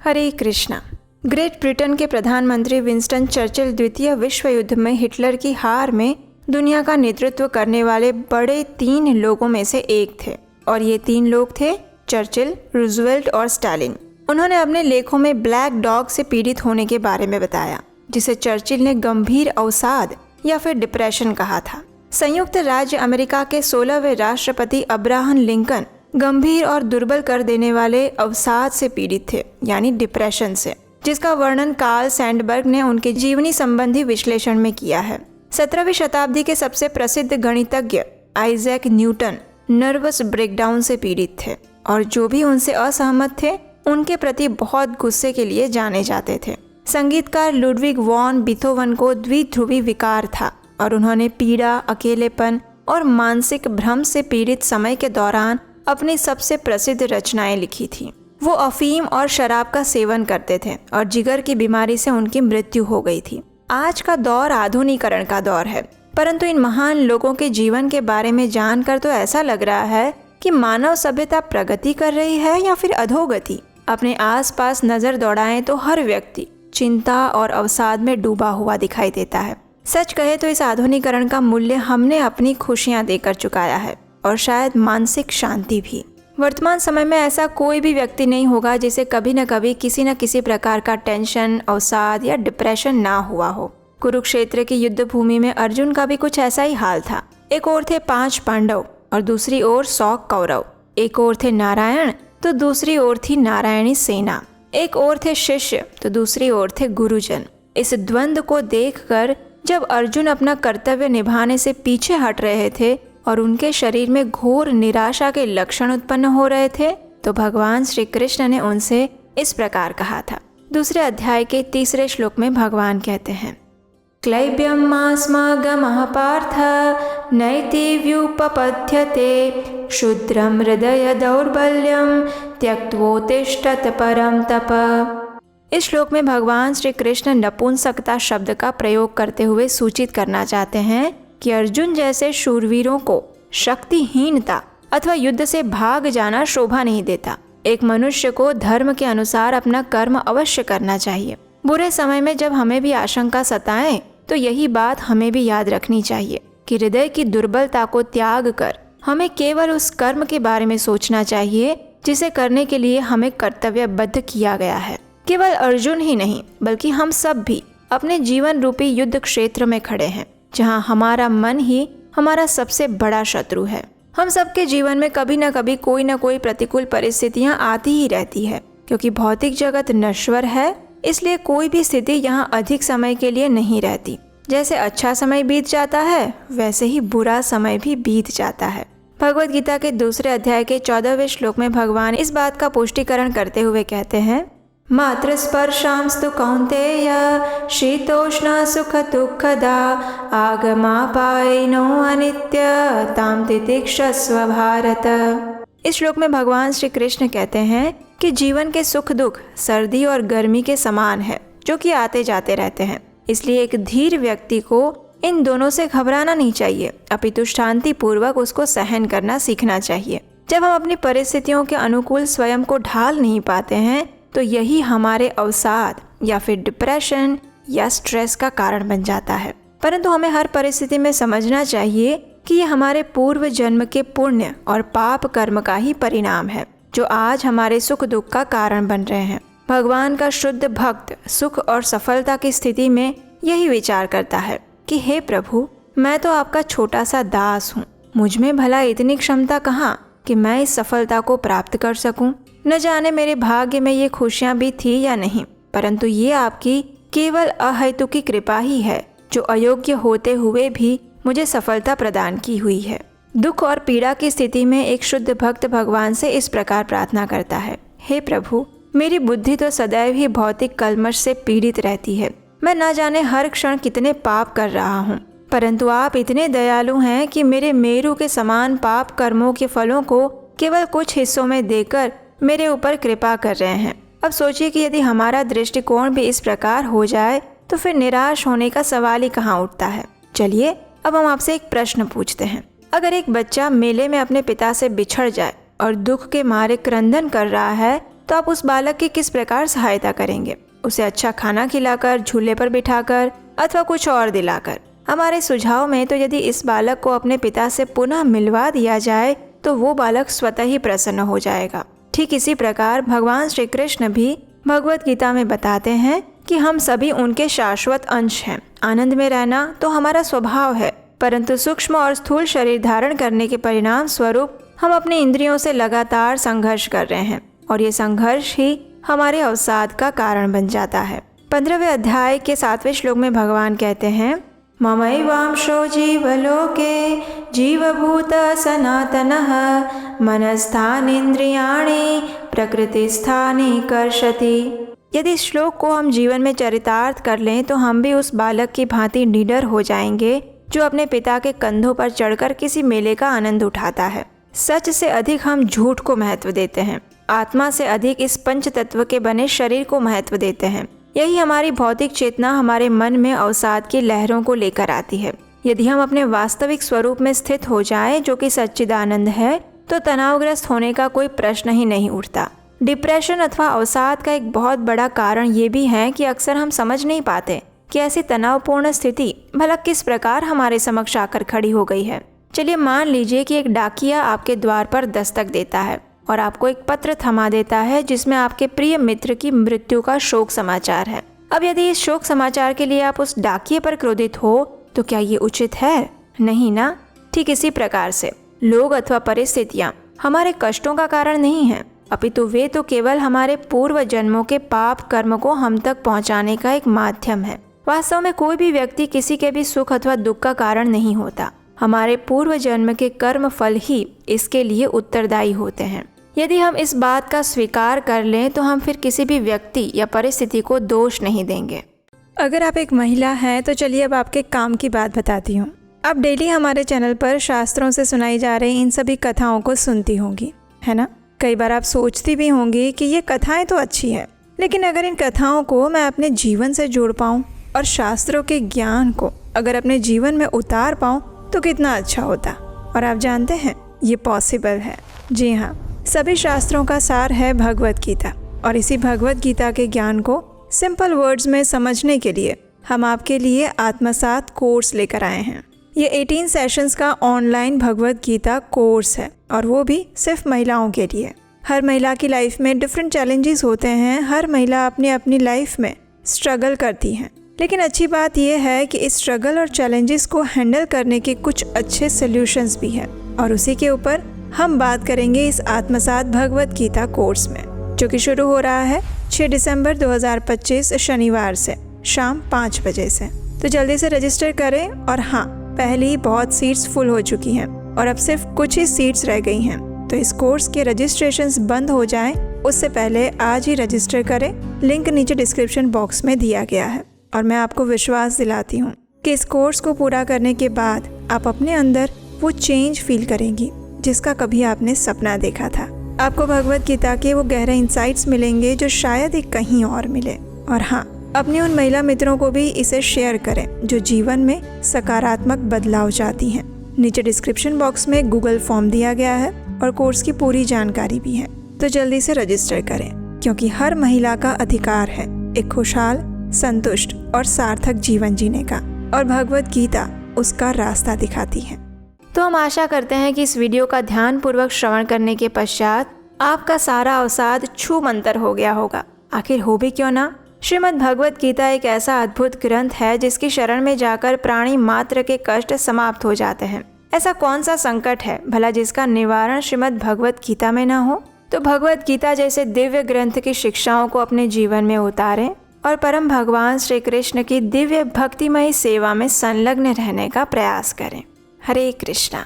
हरे Krishna. Great Britain के प्रधानमंत्री Winston Churchill द्वितीय विश्व युद्ध में हिटलर की हार में दुनिया का नेतृत्व करने वाले बड़े 3 लोगों में से एक थे और ये 3 लोग थे चर्चिल, रूजवेल्ट और स्टालिन। उन्होंने अपने लेखों में ब्लैक डॉग से पीड़ित होने के बारे में बताया, जिसे चर्चिल ने गंभीर अवसाद या फिर डिप्रेशन कहा था। संयुक्त राज्य अमेरिका के 16वें राष्ट्रपति अब्राहम लिंकन गंभीर और दुर्बल कर देने वाले अवसाद से पीड़ित थे, यानी डिप्रेशन से, जिसका वर्णन कार्ल सैंडबर्ग ने उनके जीवनी संबंधी विश्लेषण में किया है। 17वीं शताब्दी के सबसे प्रसिद्ध गणितज्ञ आइजैक न्यूटन नर्वस ब्रेकडाउन से पीड़ित थे और जो भी उनसे असहमत थे उनके प्रति बहुत गुस्से के लिए जाने जाते थे। संगीतकार लुडविग वॉन बीथोवन को द्विध्रुवी विकार था और उन्होंने पीड़ा, अकेलेपन और मानसिक भ्रम से पीड़ित समय के दौरान अपनी सबसे प्रसिद्ध रचनाएं लिखी थी। वो अफीम और शराब का सेवन करते थे और जिगर की बीमारी से उनकी मृत्यु हो गई थी। आज का दौर आधुनिकीकरण का दौर है, परंतु इन महान लोगों के जीवन के बारे में जानकर तो ऐसा लग रहा है कि मानव सभ्यता प्रगति कर रही है या फिर अधोगति। अपने आसपास नजर दौड़ाएं तो हर व्यक्ति चिंता और अवसाद में डूबा हुआ दिखाई देता है। सच कहे तो इस आधुनिकीकरण का मूल्य हमने अपनी खुशियां देकर चुकाया है और शायद मानसिक शांति भी। वर्तमान समय में ऐसा कोई भी व्यक्ति नहीं होगा जिसे कभी न कभी किसी न किसी प्रकार का टेंशन, अवसाद या डिप्रेशन ना हुआ हो। कुरुक्षेत्र की युद्ध भूमि में अर्जुन का भी कुछ ऐसा ही हाल था। एक ओर थे 5 पांडव और दूसरी ओर 100 कौरव। एक ओर थे नारायण तो दूसरी ओर थी नारायणी सेना। एक ओर थे शिष्य तो दूसरी ओर थे गुरुजन। इस द्वंद्व को देखकर जब अर्जुन अपना कर्तव्य निभाने से पीछे हट रहे थे और उनके शरीर में घोर निराशा के लक्षण उत्पन्न हो रहे थे, तो भगवान श्री कृष्ण ने उनसे इस प्रकार कहा था। दूसरे अध्याय के 3 श्लोक में भगवान कहते हैं, क्लैब्यं मास्मागमः पार्थ नैति व्युपपद्यते क्षुद्रं हृदय दौर्बल्यं त्यक्त्वोत्तिष्ठत परं तप। इस श्लोक में भगवान श्री कृष्ण नपुंसकता शब्द का प्रयोग करते हुए सूचित करना चाहते हैं कि अर्जुन जैसे शूरवीरों को शक्तिहीनता अथवा युद्ध से भाग जाना शोभा नहीं देता। एक मनुष्य को धर्म के अनुसार अपना कर्म अवश्य करना चाहिए। बुरे समय में जब हमें भी आशंका सताए तो यही बात हमें भी याद रखनी चाहिए कि हृदय की दुर्बलता को त्याग कर हमें केवल उस कर्म के बारे में सोचना चाहिए जिसे करने के लिए हमें कर्तव्यबद्ध किया गया है। केवल अर्जुन ही नहीं बल्कि हम सब भी अपने जीवन रूपी युद्ध क्षेत्र में खड़े हैं, जहाँ हमारा मन ही हमारा सबसे बड़ा शत्रु है। हम सबके जीवन में कभी न कभी कोई न कोई प्रतिकूल परिस्थितियाँ आती ही रहती है, क्योंकि भौतिक जगत नश्वर है, इसलिए कोई भी स्थिति यहाँ अधिक समय के लिए नहीं रहती। जैसे अच्छा समय बीत जाता है वैसे ही बुरा समय भी बीत जाता है। भगवद गीता के 2 अध्याय के 14वें श्लोक में भगवान इस बात का पुष्टिकरण करते हुए कहते हैं, मात्र स्पर्शांस्तु कौन्तेय शीतोष्ण सुख दुःखदा आगमापायिनो अनित्य ताम तितिक्षस्व भारत। इस श्लोक में भगवान श्री कृष्ण कहते हैं कि जीवन के सुख दुख सर्दी और गर्मी के समान है, जो कि आते जाते रहते हैं। इसलिए एक धीर व्यक्ति को इन दोनों से घबराना नहीं चाहिए, अपितु शांति पूर्वक उसको सहन करना सीखना चाहिए। जब हम अपनी परिस्थितियों के अनुकूल स्वयं को ढाल नहीं पाते हैं तो यही हमारे अवसाद या फिर डिप्रेशन या स्ट्रेस का कारण बन जाता है। परंतु हमें हर परिस्थिति में समझना चाहिए कि ये हमारे पूर्व जन्म के पुण्य और पाप कर्म का ही परिणाम है, जो आज हमारे सुख दुख का कारण बन रहे हैं। भगवान का शुद्ध भक्त सुख और सफलता की स्थिति में यही विचार करता है कि हे प्रभु, मैं तो आपका छोटा सा दास हूँ, मुझ में भला इतनी क्षमता कहाँ कि मैं इस सफलता को प्राप्त कर सकूं। न जाने मेरे भाग्य में ये खुशियाँ भी थी या नहीं, परंतु ये आपकी केवल अहेतुकी कृपा ही है, जो अयोग्य होते हुए भी मुझे सफलता प्रदान की हुई है। दुख और पीड़ा की स्थिति में एक शुद्ध भक्त भगवान से इस प्रकार प्रार्थना करता है, हे प्रभु, मेरी बुद्धि तो सदैव ही भौतिक कल्मश से पीड़ित रहती है। मैं न जाने हर क्षण कितने पाप कर रहा हूँ, परंतु आप इतने दयालु हैं कि मेरे मेरु के समान पाप कर्मों के फलों को केवल कुछ हिस्सों में देकर मेरे ऊपर कृपा कर रहे हैं। अब सोचिए कि यदि हमारा दृष्टिकोण भी इस प्रकार हो जाए तो फिर निराश होने का सवाल ही कहाँ उठता है। चलिए अब हम आपसे एक प्रश्न पूछते हैं। अगर एक बच्चा मेले में अपने पिता से बिछड़ जाए और दुख के मारे क्रंदन कर रहा है तो आप उस बालक की किस प्रकार सहायता करेंगे? उसे अच्छा खाना खिलाकर, झूले पर बिठाकर अथवा कुछ और दिलाकर? हमारे सुझाव में तो यदि इस बालक को अपने पिता से पुनः मिलवा दिया जाए तो वो बालक स्वतः ही प्रसन्न हो जाएगा। ठीक इसी प्रकार भगवान श्री कृष्ण भी भगवत गीता में बताते हैं कि हम सभी उनके शाश्वत अंश हैं। आनंद में रहना तो हमारा स्वभाव है, परंतु सूक्ष्म और स्थूल शरीर धारण करने के परिणाम स्वरूप हम अपने इंद्रियों से लगातार संघर्ष कर रहे हैं और ये संघर्ष ही हमारे अवसाद का कारण बन जाता है। 15वें अध्याय के 7वें श्लोक में भगवान कहते हैं, ममैवांशो जीवलोके जीवभूत सनातनः मनस्थानीन्द्रियाणि प्रकृतिस्थानि कर्षति। यदि इस श्लोक को हम जीवन में चरितार्थ कर लें तो हम भी उस बालक की भांति निडर हो जाएंगे जो अपने पिता के कंधों पर चढ़कर किसी मेले का आनंद उठाता है। सच से अधिक हम झूठ को महत्व देते हैं, आत्मा से अधिक इस पंच तत्व के बने शरीर को महत्व देते हैं। यही हमारी भौतिक चेतना हमारे मन में अवसाद की लहरों को लेकर आती है। यदि हम अपने वास्तविक स्वरूप में स्थित हो जाएं, जो कि सच्चिदानंद है, तो तनावग्रस्त होने का कोई प्रश्न ही नहीं उठता। डिप्रेशन अथवा अवसाद का एक बहुत बड़ा कारण ये भी है कि अक्सर हम समझ नहीं पाते कि ऐसी तनावपूर्ण स्थिति भला किस प्रकार हमारे समक्ष आकर खड़ी हो गई है। चलिए मान लीजिए कि एक डाकिया आपके द्वार पर दस्तक देता है और आपको एक पत्र थमा देता है जिसमें आपके प्रिय मित्र की मृत्यु का शोक समाचार है। अब यदि इस शोक समाचार के लिए आप उस डाकिये पर क्रोधित हो तो क्या ये उचित है? नहीं ना। ठीक इसी प्रकार से लोग अथवा परिस्थितियाँ हमारे कष्टों का कारण नहीं है, अपितु वे तो केवल हमारे पूर्व जन्मों के पाप कर्म को हम तक पहुँचाने का एक माध्यम है। वास्तव में कोई भी व्यक्ति किसी के भी सुख अथवा दुख का कारण नहीं होता। हमारे पूर्व जन्म के कर्म फल ही इसके लिए उत्तरदायी होते हैं। यदि हम इस बात का स्वीकार कर लें तो हम फिर किसी भी व्यक्ति या परिस्थिति को दोष नहीं देंगे। अगर आप एक महिला हैं तो चलिए अब आपके काम की बात बताती हूँ। आप डेली हमारे चैनल पर शास्त्रों से सुनाई जा रही इन सभी कथाओं को सुनती होंगी, है ना? कई बार आप सोचती भी होंगी कि ये कथाएं तो अच्छी है, लेकिन अगर इन कथाओं को मैं अपने जीवन से जोड़ पाऊँ और शास्त्रों के ज्ञान को अगर अपने जीवन में उतार पाऊँ तो कितना अच्छा होता। और आप जानते हैं ये पॉसिबल है। जी हाँ, सभी शास्त्रों का सार है भगवत गीता, और इसी भगवत गीता के ज्ञान को सिंपल वर्ड्स में समझने के लिए हम आपके लिए आत्मसात कोर्स लेकर आए हैं। ये 18 सेशंस का ऑनलाइन भगवत गीता कोर्स है और वो भी सिर्फ महिलाओं के लिए। हर महिला की लाइफ में डिफरेंट चैलेंजेस होते हैं। हर महिला अपनी अपनी लाइफ में स्ट्रगल करती हैं, लेकिन अच्छी बात यह है कि इस स्ट्रगल और चैलेंजेस को हैंडल करने के कुछ अच्छे सॉल्यूशंस भी हैं, और उसी के ऊपर हम बात करेंगे इस आत्मसात भगवत गीता कोर्स में, जो कि शुरू हो रहा है 6 दिसंबर 2025 शनिवार से शाम 5 बजे से। तो जल्दी से रजिस्टर करें। और हाँ, पहले ही बहुत सीट्स फुल हो चुकी हैं और अब सिर्फ कुछ ही सीट्स रह गई हैं। तो इस कोर्स के रजिस्ट्रेशंस बंद हो जाएं उससे पहले आज ही रजिस्टर करें। लिंक नीचे डिस्क्रिप्शन बॉक्स में दिया गया है। और मैं आपको विश्वास दिलाती हूँ कि इस कोर्स को पूरा करने के बाद आप अपने अंदर वो चेंज फील करेंगी जिसका कभी आपने सपना देखा था। आपको भगवत गीता के वो गहरे इंसाइट्स मिलेंगे जो शायद ही कहीं और मिले। और हाँ, अपने उन महिला मित्रों को भी इसे शेयर करें जो जीवन में सकारात्मक बदलाव चाहती हैं। नीचे डिस्क्रिप्शन बॉक्स में गूगल फॉर्म दिया गया है और कोर्स की पूरी जानकारी भी है। तो जल्दी से रजिस्टर करें, क्योंकि हर महिला का अधिकार है एक खुशहाल, संतुष्ट और सार्थक जीवन जीने का, और भगवत गीता उसका रास्ता दिखाती है। तो हम आशा करते हैं कि इस वीडियो का ध्यानपूर्वक श्रवण करने के पश्चात आपका सारा अवसाद छू मंतर हो गया होगा। आखिर हो भी क्यों ना। श्रीमद् भगवत गीता एक ऐसा अद्भुत ग्रंथ है जिसकी शरण में जाकर प्राणी मात्र के कष्ट समाप्त हो जाते हैं। ऐसा कौन सा संकट है भला जिसका निवारण श्रीमद् भगवत गीता में न हो। तो भगवत गीता जैसे दिव्य ग्रंथ की शिक्षाओं को अपने जीवन में उतारें और परम भगवान श्री कृष्ण की दिव्य भक्तिमयी सेवा में संलग्न रहने का प्रयास करें। हरे कृष्णा।